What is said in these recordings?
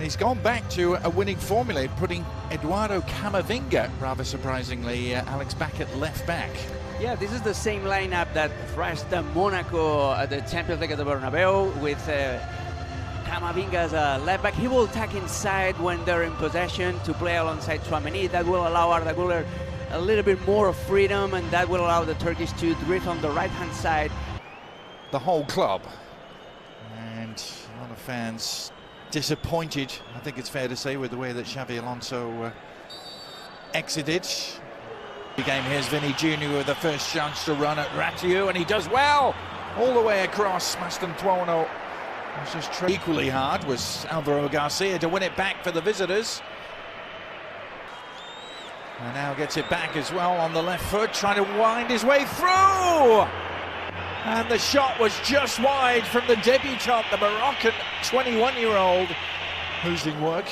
And he's gone back to a winning formula, putting Eduardo Camavinga, rather surprisingly, Alex, back at left back. Yeah, this is the same lineup that thrashed Monaco at the Champions League at the Bernabeu with Camavinga as a left back. He will attack inside when they're in possession to play alongside Tchouaméni. That will allow Arda Güler a little bit more of freedom, and that will allow the Turkish to drift on the right-hand side. The whole club, and a lot of fans disappointed, I think it's fair to say, with the way that Xabi Alonso exited. The game, here's Vinny Jr. with the first chance to run at Ratiu, and he does well all the way across. Mastantuono was just equally hard was Alvaro Garcia to win it back for the visitors. And now gets it back as well on the left foot, trying to wind his way through. And the shot was just wide from the debutant, the Moroccan 21-year-old, who's in work.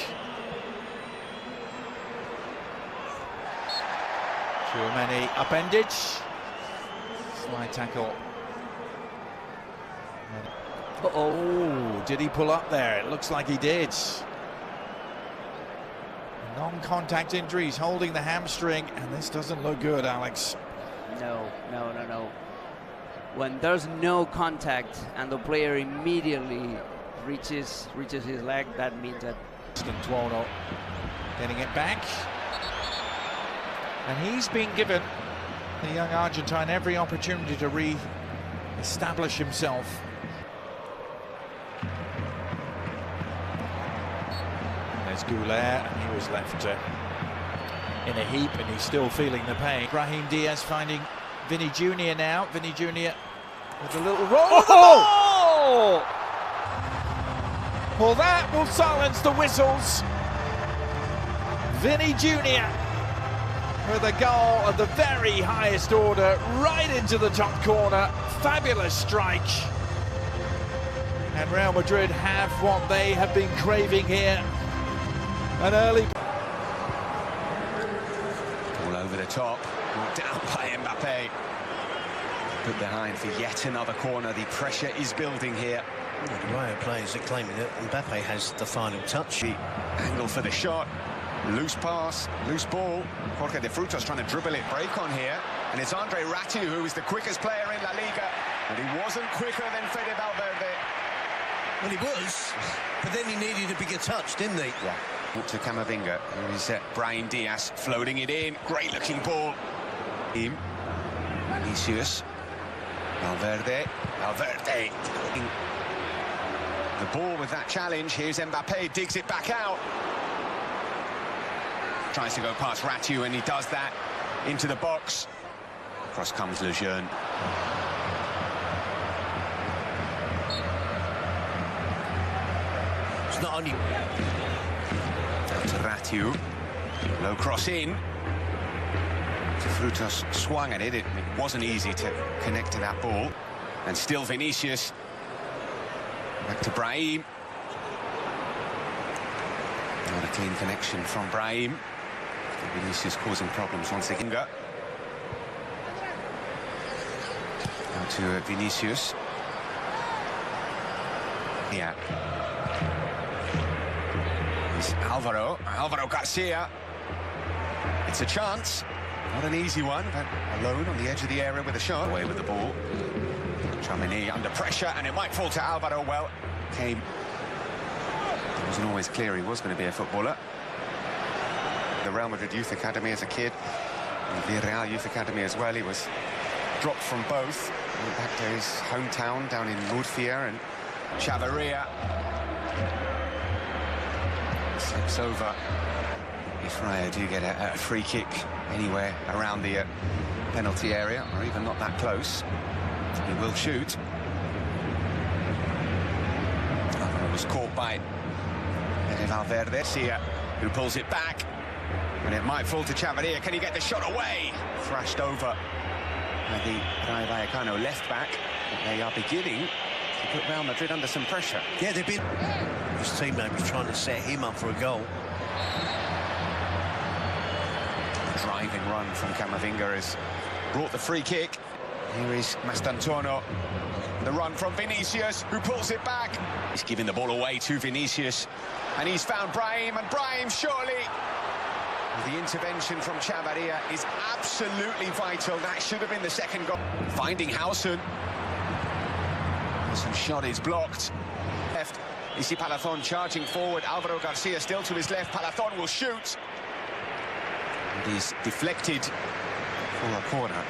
Tchouaméni upended. Slide tackle. Oh, did he pull up there? It looks like he did. Non-contact injuries, holding the hamstring, and this doesn't look good, Alex. No. When there's no contact and the player immediately reaches his leg, that means that... Mastantuono getting it back. And he's been given, the young Argentine, every opportunity to re-establish himself. There's Güler, and he was left in a heap, and he's still feeling the pain. Brahim Diaz finding Vinny Jr. now. Vinny Jr. with a little roll of the ball! Well, that will silence the whistles. Vinny Jr. with a goal of the very highest order, right into the top corner. Fabulous strike. And Real Madrid have what they have been craving here. An early... All over the top, brought down by Mbappe. Put behind for yet another corner. The pressure is building here. The Rayo players are claiming that Mbappe has the final touch. The angle for the shot. Loose pass, loose ball. Jorge de Frutos trying to dribble it, break on here. And it's Andre Ratiu who is the quickest player in La Liga. But he wasn't quicker than Fede Valverde. Well, he was, but then he needed a bigger touch, didn't he? Yeah. To Camavinga, who is Brahim Diaz floating it in. Great looking ball. Vinicius. Valverde. The ball with that challenge. Here's Mbappe, digs it back out. Tries to go past Ratiu, and he does that into the box. Across comes Lejeune. It's not only... To Ratiu, low cross in. Frutos swung at it. It wasn't easy to connect to that ball. And still Vinicius. Back to Brahim. Not a clean connection from Brahim. Vinicius causing problems once again. Now to Vinicius. Yeah. Alvaro Garcia. It's a chance, not an easy one, but alone on the edge of the area with a shot. Away with the ball. Tchouaméni under pressure, and it might fall to Alvaro. Well, it wasn't always clear he was going to be a footballer. The Real Madrid Youth Academy as a kid, and Villarreal Youth Academy as well. He was dropped from both. Went back to his hometown down in Murcia, and Chavarria. Slips over. If Rayo do get a free kick anywhere around the penalty area, or even not that close, he will shoot. Alvaro was caught by Valverde. Sia, who pulls it back, and it might fall to Chavarria. Can he get the shot away? Thrashed over by the Rayo Vallecano left back. They are beginning to put Real Madrid under some pressure. Yeah, they've been... His teammate was trying to set him up for a goal. Driving run from Camavinga has brought the free kick. Here is Mastantuono. The run from Vinicius, who pulls it back. He's giving the ball away to Vinicius. And he's found Brahim, and Brahim surely. The intervention from Chavarria is absolutely vital. That should have been the second goal. Finding Howson. Howson's shot is blocked. Left. Issy Palathon charging forward. Alvaro Garcia still to his left. Palathon will shoot. And he's deflected for a corner.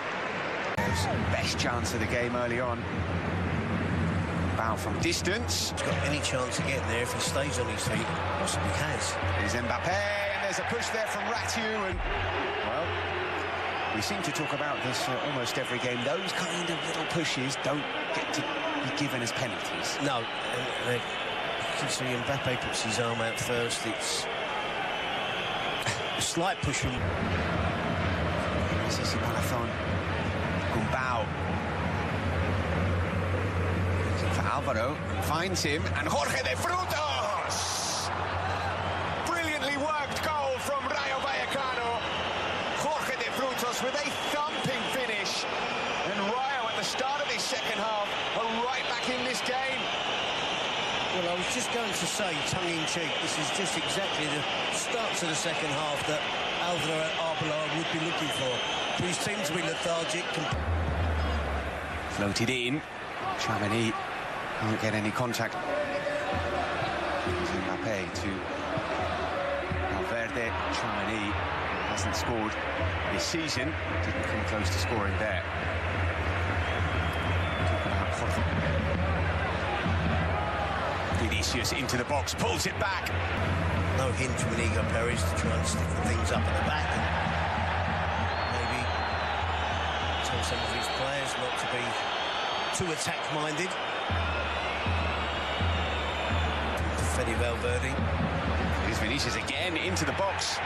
Best chance of the game early on. Bow from distance. He's got any chance of getting there if he stays on his feet. Possibly has. Here's Mbappe, and there's a push there from Ratiu, and well, we seem to talk about this almost every game. Those kind of little pushes don't get to be given as penalties. No, you can see Mbappe puts his arm out first. It's a slight push from Issy Palathon. Gumbau. Looking for Alvaro, finds him, and Jorge de Frutos! Brilliantly worked goal from Rayo Vallecano. Jorge de Frutos with a thumping finish. And Rayo at the start of this second half are right back in this game. Well, I was just going to say, tongue-in-cheek, this is just exactly the start to the second half that Alvaro Arbeloa would be looking for. His team to be lethargic. Floated in. Tchouaméni can't get any contact. Mbappe to Valverde. Tchouaméni hasn't scored this season. Didn't come close to scoring there. Talk about Jorge. Vinicius into the box, pulls it back. No hint from Inigo Perez to try and stiffen things up at the back. Maybe tell some of his players not to be too attack-minded. Fede Valverde. Here's Vinicius again into the box.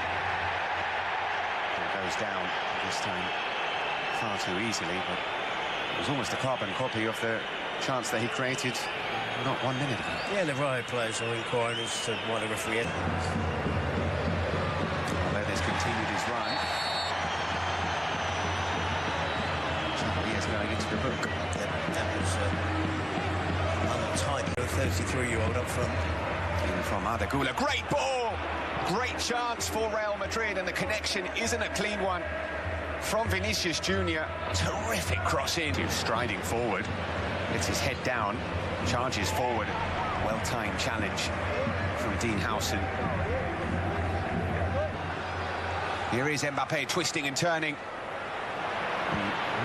It goes down this time far too easily, but it was almost a carbon copy of the chance that he created not 1 minute ago. Yeah, the Rayo players are inquiring as to why the referee. Valverde's continued his run. He is going into the book. That was untidy. A 33-year-old up front. In from Arda Güler. Great ball! Great chance for Real Madrid, and the connection isn't a clean one. From Vinicius Junior, terrific cross in. Striding forward, lets his head down, charges forward. Well-timed challenge from Dean Howson. Here is Mbappe twisting and turning.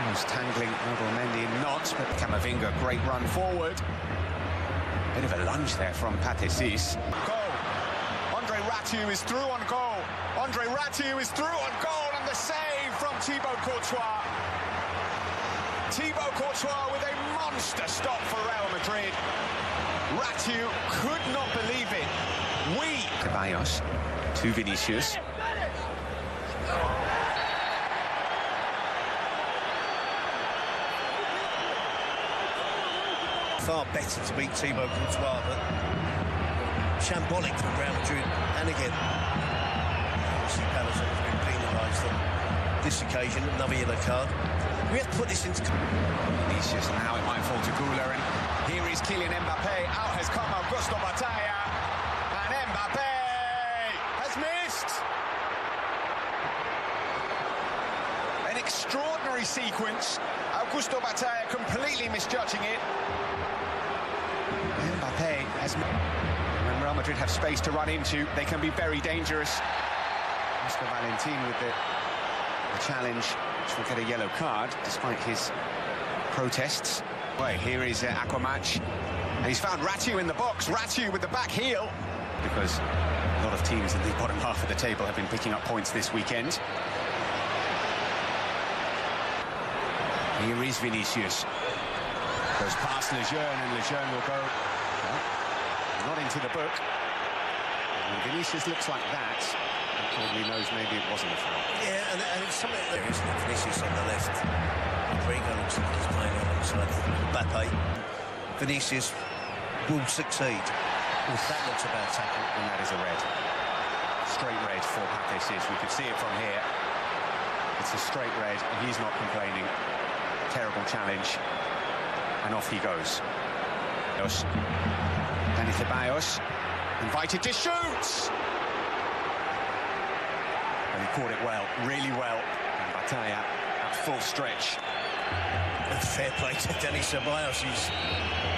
Almost tangling Mendy in knots, but Camavinga, great run forward. Bit of a lunge there from Pathé Ciss. Goal. Andre Ratiu is through on goal. Andre Ratiu is through on goal, and the save from Thibaut Courtois. Thibaut Courtois with a monster stop for Real Madrid. Ratiu could not believe it. Ceballos to Vinicius. Far better to beat Thibaut Courtois, but shambolic from Real Madrid. And again, Issy Palathon has been penalised on this occasion. Another yellow card. We have to put this into... Vinicius, now it might fall to Güler, and here is Kylian Mbappe. Out has come Augusto Batalla, and Mbappe has missed. An extraordinary sequence. Augusto Batalla completely misjudging it. Mbappe has... When Real Madrid have space to run into, they can be very dangerous. Oscar Valentin with the challenge, which will get a yellow card, despite his protests. Well, here is Aquamatch, and he's found Ratiu in the box. Ratiu with the back heel, because a lot of teams in the bottom half of the table have been picking up points this weekend. Here is Vinicius. Goes past Lejeune, and Lejeune will go not into the book. When Vinicius looks like that, he probably knows maybe it wasn't a foul. Yeah, and it's something there, isn't it? Vinicius on the left. Rodrigo looks like he's playing alongside Mbappe. Vinicius will succeed. That looks a bad tackle. And that is a red. Straight red for Pathé Ciss. We could see it from here. It's a straight red, and he's not complaining. terrible challenge. And off he goes. Dani Ceballos, invited to shoot! And he caught it well, really well. And Batalla at full stretch. And fair play to Dani Ceballos. He's